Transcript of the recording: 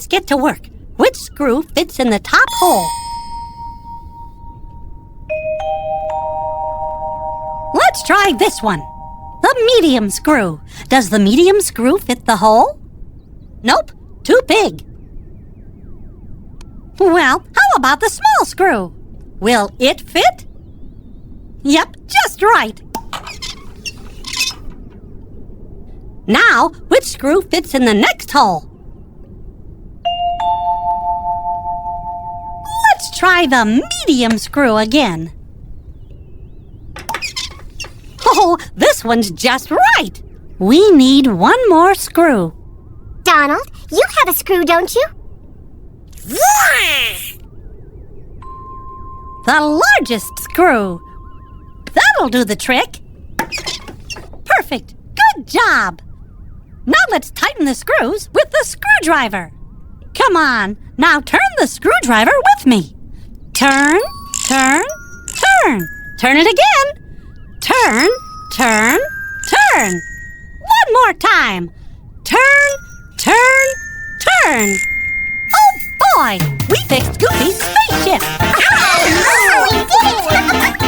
Let's get to work. Which screw fits in the top hole? Let's try this one. The medium screw. Does the medium screw fit the hole? Nope, too big. Well, how about the small screw? Will it fit? Yep, just right. Now, which screw fits in the next hole? Let's try the medium screw again. Oh, this one's just right. We need one more screw. Donald, you have a screw, don't you? The largest screw. That'll do the trick. Perfect. Good job. Now let's tighten the screws with the screwdriver. Come on, now turn the screwdriver with me. Turn, turn, turn. Turn it again. Turn, turn, turn. One more time. Turn, turn, turn. Oh boy, we fixed Goofy's spaceship. Oh, we did it!